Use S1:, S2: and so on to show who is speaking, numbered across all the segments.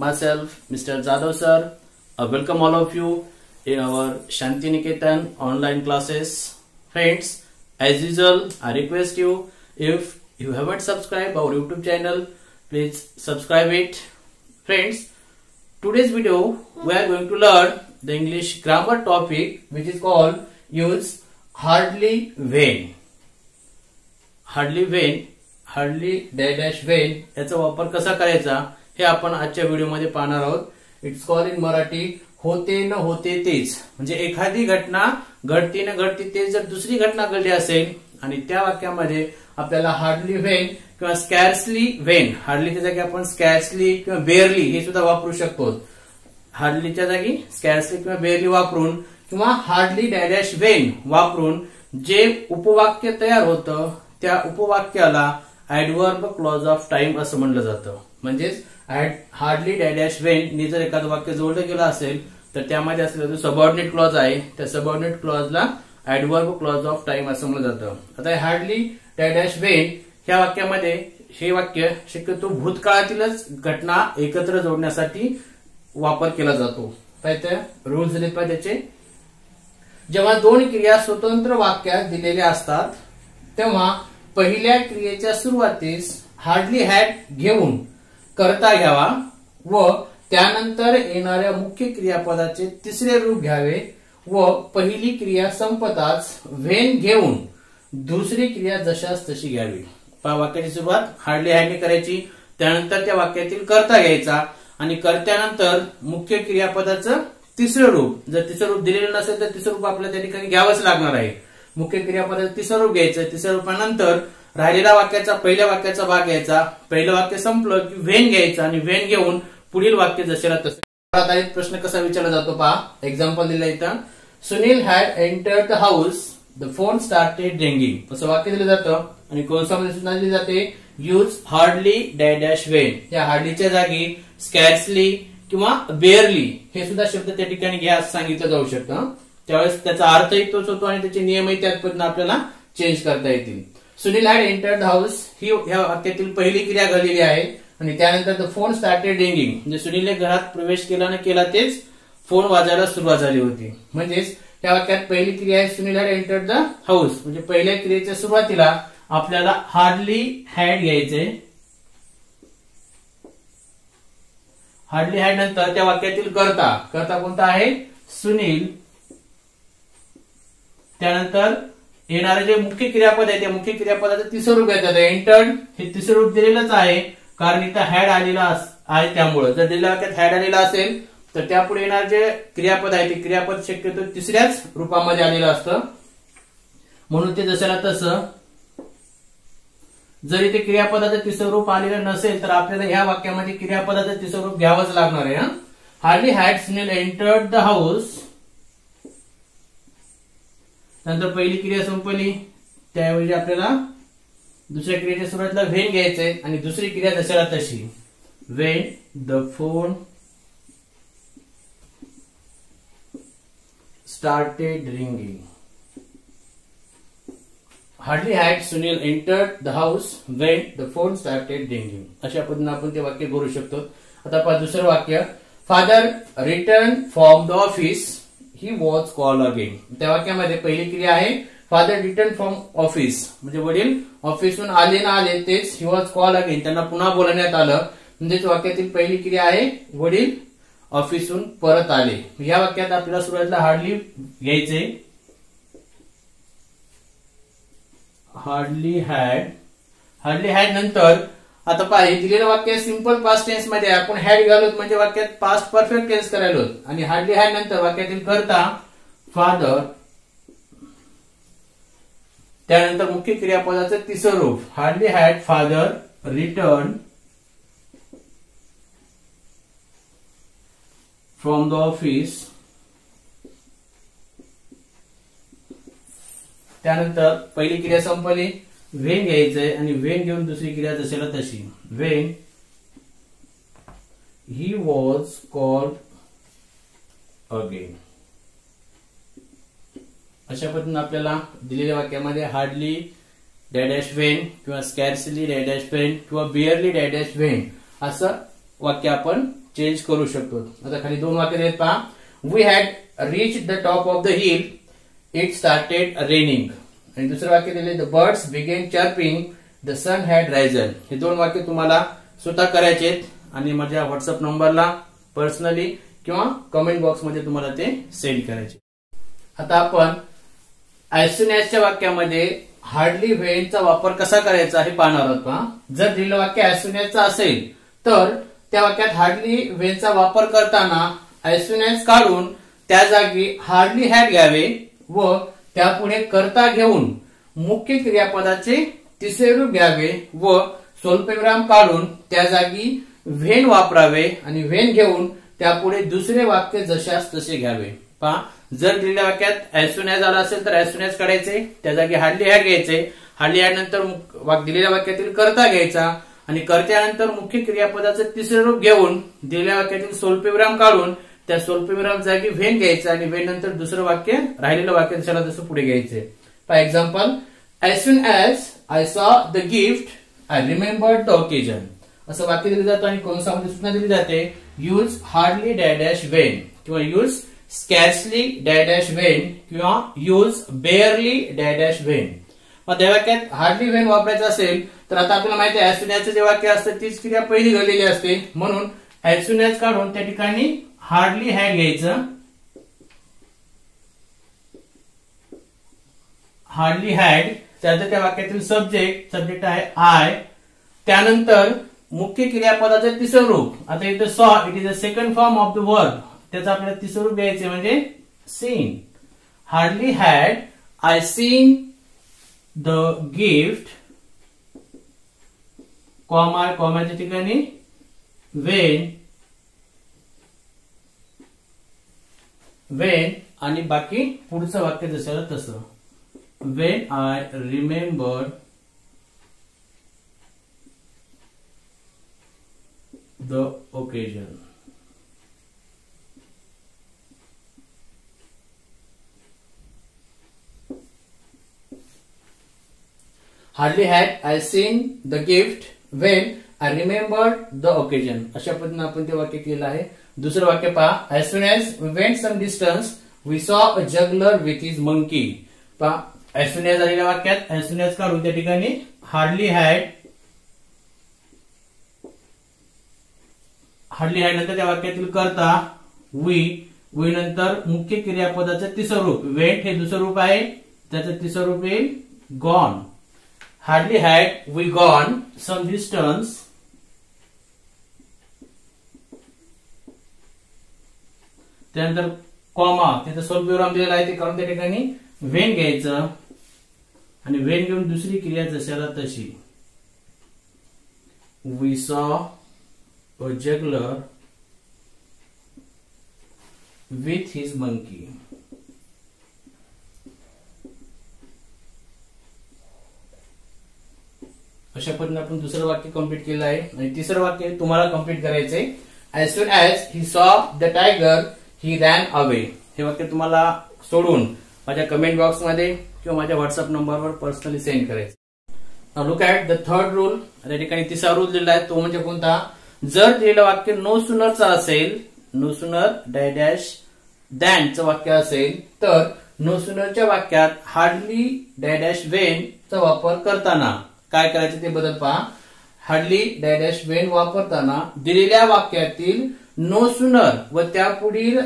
S1: myself, Mr. Jadhav sir. Welcome all of you in our Shantiniketan online classes. Friends, as usual, I request you, if you haven't subscribed our YouTube channel, please subscribe it. Friends, today's video we are going to learn the English grammar topic which is called use hardly when. hardly dash when याचा वापर कसा करायचा हे आपण आजच्या व्हिडिओमध्ये पाहणार आहोत. इट्स कॉल्ड इन मराठी होते न होते तेच. म्हणजे एखादी घटना घडती न घडती तेच जर दुसरी घटना घडली असेल आणि त्या वाक्यामध्ये आपल्याला हार्डली व्हेन किंवा स्कॅर्सली व्हेन, हार्डलीच्या जागी आपण स्कॅर्सली किंवा बेअरली हे सुद्धा वापरू शकतो. हार्डलीच्या जागी स्कॅर्सली किंवा बेअरली वापरून किंवा हार्डली डॅश व्हेन वापरून जे उपवाक्य तयार होतं त्या उपवाक्याला ऍडव्हर्ब क्लॉज ऑफ टाइम असं म्हणलं जातं. म्हणजेच हार्डली डॅश व्हेन नि जर एखादं वाक्य जोडलं गेलं असेल तर त्यामध्ये असलेला जो सबऑर्डिनेट क्लॉज आहे त्या सबऑर्डिनेट क्लॉजला ऍडव्हर्ब क्लॉज ऑफ टाइम असं म्हणलं जातं. आता हार्डली डॅश व्हेन ह्या वाक्यामध्ये हे वाक्य शक्यतो भूतकाळातीलच घटना एकत्र जोडण्यासाठी वापर केला जातो. रूल्स दिलेत पाहिजे त्याचे. जेव्हा दोन क्रिया स्वतंत्र वाक्यात दिलेल्या असतात तेव्हा पहिल्या क्रियेच्या सुरुवातीस हार्डली हॅड घेऊन करता घ्यावा व त्यानंतर येणाऱ्या मुख्य क्रियापदाचे तिसरे रूप घ्यावे व पहिली क्रिया संपताच व्हेन घेऊन दुसरी क्रिया जशास तशी घ्यावी. वाक्याची सुरुवात हार्डली हॅडने करायची, त्यानंतर त्या वाक्यातील करता घ्यायचा आणि कर्त्यानंतर मुख्य क्रियापदाचं तिसरं रूप. जर तिसरं रूप दिलेलं नसेल तर तिसरं रूप आपल्याला त्या ठिकाणी घ्यावंच लागणार आहे. मुख्य क्रियापदाचं तिसरं रूप घ्यायचं, तिसऱ्या रूपानंतर राहिलेला वाक्याचा पहिल्या वाक्याचा भाग घ्यायचा, पहिलं वाक्य संपलं की व्हेन घ्यायचं आणि व्हेन घेऊन पुढील वाक्य जसेला तसे. आधारित प्रश्न कसा विचारला जातो पहा. एक्झाम्पल दिलं इथं. Sunil had entered the house, the phone started ringing असं वाक्य दिलं जातं आणि कंसामध्ये सूचना दिली जाते यूज हार्डली डॅश व्हेन. या हार्डलीच्या जागी स्कॅर्सली किंवा बेअरली हे सुद्धा शब्द त्या ठिकाणी घ्या असं सांगितलं जाऊ शकतं. त्यावेळेस त्याचा अर्थही तोच होतो आणि त्याचे नियमही त्याच पद्धतीने आपल्याला चेंज करता येतील. Sunil had entered the house ही ह्या वाक्यातील पहिली क्रिया घडलेली आहे आणि त्यानंतर द फोन स्टार्टेड रिंगिंग म्हणजे सुनीलने घरात प्रवेश केला न केला तेच फोन वाजायला सुरुवात झाली होती. म्हणजेच त्या वाक्यात पहिली क्रिया आहे Sunil had entered the house. म्हणजे पहिल्या क्रियेच्या सुरुवातीला आपल्याला हार्डली हॅड घ्यायचे. हार्डली हॅड नंतर त्या वाक्यातील करता कोणता आहे सुनील, त्यानंतर येणारे जे मुख्य क्रियापद आहे त्या मुख्य क्रियापदाचं तिसरं रूप येतात. एंटर्ड हे तिसरं रूप दिलेलंच आहे कारण इथं हॅड आलेला आहे. त्यामुळे जर दिलेल्या वाक्यात हॅड आलेला असेल तर त्यापुढे येणार जे क्रियापद आहे ते क्रियापद शक्यतो तिसऱ्याच रूपामध्ये आलेलं असतं म्हणून ते जसं तसं. जरी ते क्रियापदाचं तिसरं रूप आलेलं नसेल तर आपल्याला ह्या वाक्यामध्ये क्रियापदाचं तिसरं रूप घ्यावंच लागणार आहे. Hardly had Sunil entered the house, नंतर पहिली क्रिया संपली त्याऐवजी आपल्याला दुसऱ्या क्रियेच्या सुरुवातीला व्हेन घ्यायचंय आणि दुसरी क्रिया जशाला तशी when the phone started ringing. Hardly had Sunil entered the house when the phone started ringing अशा पद्धतीने आपण ते वाक्य करू शकतो. आता पहा दुसरं वाक्य. Father return from the office, he was call again. त्या वाक्यामध्ये पहिली क्रिया आहे फादर रिटर्न फ्रॉम ऑफिस म्हणजे वडील ऑफिसहून आले ना आले तेच ही वॉज कॉल अगेन त्यांना पुन्हा बोलवण्यात आलं. म्हणजेच वाक्यातील पहिली क्रिया आहे वडील ऑफिसहून परत आले. या वाक्यात आपल्याला सुरुवातीला हार्डली घ्यायचे. हार्डली हॅड नंतर आता पहा हे दिलेलं वाक्य सिंपल पास्ट टेन्स मध्ये आपण हॅड घालूत म्हणजे वाक्यात पास्ट परफेक्ट टेन्स करायलो आणि हार्डली हॅड नंतर वाक्यातील करता फादर, त्यानंतर मुख्य क्रियापदाचं तिसरं रूप hardly had father return from the office, त्यानंतर पहिली क्रिया संपली व्हेन घ्यायचंय आणि व्हेन घेऊन दुसरी क्रिया जसेला तशी when he was called again. अशा पद्धतीने आपल्याला दिलेल्या वाक्यामध्ये हार्डली डॅश व्हेन किंवा स्कॅर्सली डॅश व्हेन किंवा बिअरली डॅश व्हेन असं वाक्य आपण चेंज करू शकतो. आता खाली दोन वाक्य आहेत पहा. We had reach the top of the hill, it started raining. आणि दुसरं वाक्य दिले the birds began chirping, the sun had risen. हे दोन वाक्य तुम्हाला स्वतः करायचे आहेत आणि माझ्या व्हॉट्सअप नंबरला पर्सनली किंवा कमेंट बॉक्समध्ये तुम्हाला ते सेंड करायचे. आता आपण ॲज सून ॲजच्या वाक्यामध्ये हार्डली व्हेनचा वापर कसा करायचा हे पाहणार आहोत पहा. जर दिलेलं वाक्य ॲज सून ॲजचा असेल तर त्या वाक्यात हार्डली व्हेनचा वापर करताना ॲज सून ॲज काढून त्या जागी हार्डली हॅड घ्यावे व त्यापुढे करता घेऊन मुख्य क्रियापदाचे तिसरे रूप घ्यावे व स्वल्पविराम काढून त्या जागी व्हेन वापरावे आणि व्हेन घेऊन त्यापुढे दुसरे वाक्य जशास तसे घ्यावे. पहा, जर दिलेल्या वाक्यात ॲज सून ॲज आला असेल तर ॲज सून ॲज काढायचे, त्या जागी हार्डली हॅड घ्यायचे, हार्डली हॅड नंतर दिलेल्या वाक्यातील करता घ्यायचा आणि कर्त्यानंतर मुख्य क्रियापदाचे तिसरे रूप घेऊन दिलेल्या वाक्यातील स्वल्पविराम काढून त्या स्वल्पविराम जागी व्हेन घ्यायचं आणि व्हेन नंतर दुसरं वाक्य राहिलेलं वाक्य त्याला तसं पुढे घ्यायचे. For example, as soon as I saw the gift I remembered the occasion. असं वाक्य दिलं जातं आणि कंसामध्ये सूचना दिली जाते यूज हार्डली डॅश व्हेन किंवा यूज स्कॅर्सली डॅश व्हेन किंवा यूज बेअरली डॅश व्हेन. मग त्या वाक्यात हार्डली व्हेन वापरायचं असेल तर आता आपल्याला माहिती आहे ॲज सून ॲजचं जे वाक्य असतं तीच क्रिया पहिली घडलेली असते, म्हणून ॲज सून ॲज काढून त्या ठिकाणी हार्डली हॅड घ्यायचं, हार्डली हॅड त्याचं त्या वाक्यातील सब्जेक्ट आहे आय, त्यानंतर मुख्य क्रियापदाचे तिसरं रूप. आता इथे saw it is a second form of the verb, त्याचं आपल्याला तिसरं रूप द्यायचे म्हणजे seen. Hardly had I seen the gift कॉमाच्या ठिकाणी व्हेन आणि बाकी पुढचं वाक्य जसं तसं. When I remember the occasion. Hardly had I seen the gift when I remembered the occasion. अशा पद्धतीने आपण ते वाक्य केलं आहे. दुसरं वाक्य पहा. As soon as we went some distance we saw a juggler with his monkey. पहा, ॲज सून ॲज आलेल्या वाक्यात ॲज सून ॲज काढून त्या ठिकाणी हार्डली हॅड नंतर त्या वाक्यातील करता वी नंतर मुख्य क्रियापदाचं तिसरं रूप वेंट हे दुसरं रूप आहे, त्याचं तिसरं रूप येईल gone. Hardly had we gone some distance त्यानंतर कॉमा त्याचा स्वल्पविराम दिलेला आहे ते काढून त्या ठिकाणी व्हेन घ्यायचं आणि व्हेन घेऊन दुसरी क्रिया जशाला तशी. We saw a juggler with his monkey. अशा पद्धतीने आपण दुसरं वाक्य कंप्लीट केलं आहे आणि तिसरं वाक्य तुम्हाला कंप्लीट करायचंय. As soon as he saw the tiger he ran away. हे वाक्य तुम्हाला सोडून माझ्या कमेंट बॉक्समध्ये किंवा माझ्या व्हॉट्सअप नंबरवर पर्सनली सेंड करायचं. Now look at the third rule. त्या ठिकाणी तिसरा रूल दिलेला आहे तो म्हणजे कोणता. जर दिलेलं वाक्य नो सुनरचं असेल, नो सुनर डॅश दॅनचं वाक्य असेल तर नो सुनरच्या वाक्यात हार्डली डॅश व्हेन चा वापर करताना काय करायचं ते बदल पहा. हार्डली डॅश व्हेन वापरताना दिलेल्या वाक्यातील नो सुनर व त्यापुढील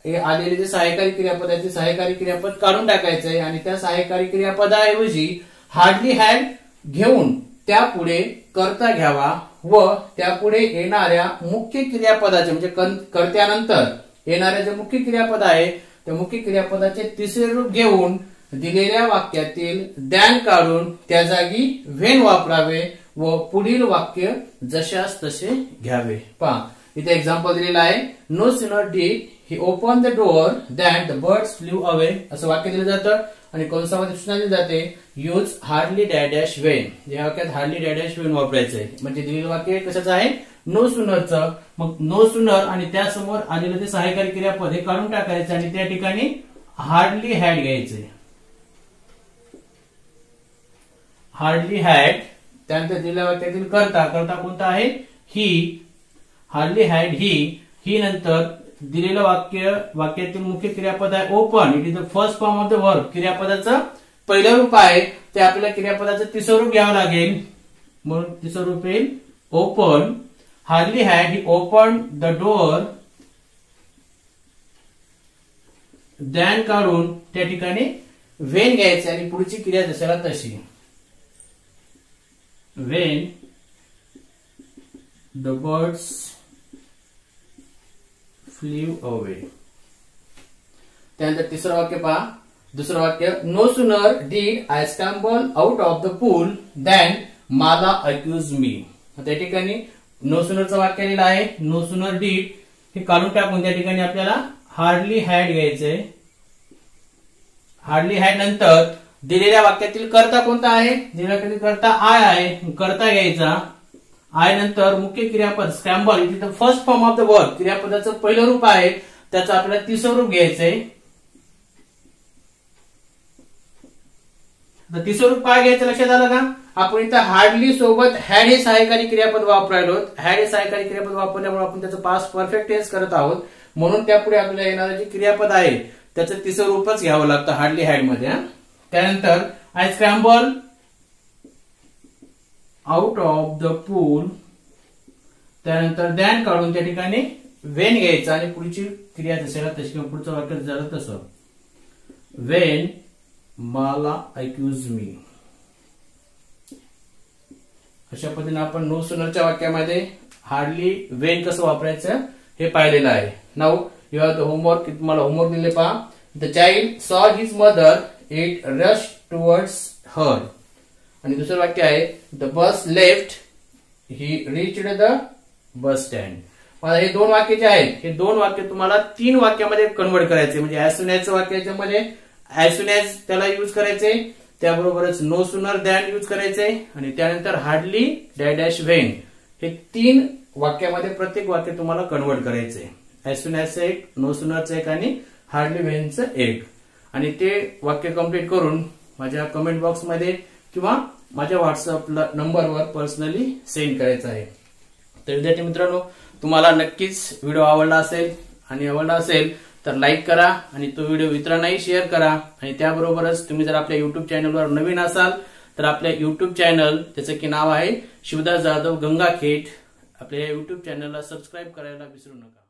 S1: आलेले जे सहाय्यकारी क्रियापद आहे ते सहाय्यकारी क्रियापद काढून टाकायचंय आणि त्या सहाय्यकारी क्रियापदाऐवजी हार्डली हॅड घेऊन त्यापुढे करता घ्यावा व त्यापुढे येणाऱ्या मुख्य क्रियापदाचे म्हणजे कर्त्यानंतर येणाऱ्या जे मुख्य क्रियापद आहे त्या मुख्य क्रियापदाचे तिसरे रूप घेऊन दिलेल्या वाक्यातील दॅन काढून त्या जागी व्हेन वापरावे व पुढील वाक्य जशास तसे घ्यावे. पहा, इथे एक्झाम्पल दिलेलं आहे. No sooner did he open the door that the birds flew away. असं वाक्य दिलं जातं आणि कंसामध्ये सूचना दिली जाते यूज हार्डली डॅश व्हेन. या वाक्यात हार्डली डॅश व्हेन वापरायचंय म्हणजे दिलेलं वाक्य कशाचं आहे नो सुनरचं. मग नो सुनर आणि त्यासमोर आलेलं ते सहाय्यकारी क्रियापद हे काढून टाकायचं आणि त्या ठिकाणी हार्डली हॅड घ्यायचंय. हार्डली हॅड त्यानंतर दिलेल्या वाक्यातील करता कोणता आहे ही. हार्डली हॅड ही ही नंतर दिलेलं वाक्यातील मुख्य क्रियापद आहे open. It is the first form of the verb. क्रियापदाचं पहिलं रूप आहे ते आपल्याला क्रियापदाचं तिसरं रूप घ्यावं लागेल. म्हणून तिसरं रूप येईल open. Hardly had he open the door. Than काढून त्या ठिकाणी वेन घ्यायचे आणि पुढची क्रिया जशाला तशी. When the birds flew away. त्यानंतर तिसरं वाक्य पहा. दुसरं वाक्य no sooner did I stumble out of the pool than माला अक्यूज मी. त्या ठिकाणी नो सुनरचं वाक्य लिहिलं आहे. नो सुनर डीड हे काढून टाकून त्या ठिकाणी आपल्याला हार्डली हॅड घ्यायचंय. हार्डली हॅड नंतर दिलेल्या वाक्यातील कर्ता कोणता आहे? दिलेल्या कर्ता आय आहे. कर्ता घ्यायचा. आय नंतर मुख्य क्रियापद scramble. It is the first form of the verb. क्रियापदाचं पहिलं रूप आहे त्याचं आपल्याला तिसरं रूप घ्यायचंय. तिसरं रूप काय घ्यायचं लक्षात आलं का? आपण इथं हार्डली सोबत हॅड हे सहाय्यकारी क्रियापद वापरायलो. हॅड हे सहाय्यकारी क्रियापद वापरल्यामुळे आपण त्याचं पास्ट परफेक्ट टेन्स करत आहोत. म्हणून त्यापुढे आपल्याला येणारं जे क्रियापद आहे त्याचं तिसरं रूपच घ्यावं लागतं हार्डली हॅड मध्ये. त्यानंतर I scramble out of the pool. त्यानंतर दॅन काढून त्या ठिकाणी वेन घ्यायचं आणि पुढची क्रिया जशाला तशी किंवा पुढचं वाक्य झालं तसं. वेन माला अक्यूज मी. अशा पद्धतीने आपण नो सुनरच्या वाक्यामध्ये हार्डली वेन कसं वापरायचं हे पाहिलेलं आहे. Now you have the homework. तुम्हाला होमवर्क दिले पहा. The child saw his mother it rush towards her. आणि दुसरं वाक्य आहे the bus left he reached the bus stand. मला हे दोन वाक्य जे आहेत हे दोन वाक्य तुम्हाला 3 वाक्यामध्ये कन्वर्ट करायचे. म्हणजे ऍज सुन ऍजचं वाक्य याच्यामध्ये ऍज सुन ऍज त्याला युज करायचे. त्याबरोबरच नो सुनर दॅन युज करायचे आणि त्यानंतर हार्डली डॅश डॅश वेन हे 3 वाक्यामध्ये प्रत्येक वाक्य तुम्हाला कन्वर्ट करायचे. ऍज सुन ऍजचं एक, नो सुनरचं एक आणि हार्डली वेनचं एक. आणि ते वाक्य कंप्लीट करून माझ्या कमेंट बॉक्समध्ये किंवा माझ्या व्हॉट्सअप नंबरवर पर्सनली सेंड करायचं आहे. तर विद्यार्थी मित्रांनो तुम्हाला नक्कीच व्हिडिओ आवडला असेल तर लाईक करा आणि तो व्हिडिओ इतरांनाही शेअर करा. आणि त्याबरोबरच तुम्ही जर आपल्या युट्यूब चॅनलवर नवीन असाल तर आपल्या युट्यूब चॅनल त्याचं की नाव आहे शिवदास जाधव गंगाखेड. आपल्या युट्यूब चॅनलला सबस्क्राईब करायला विसरू नका.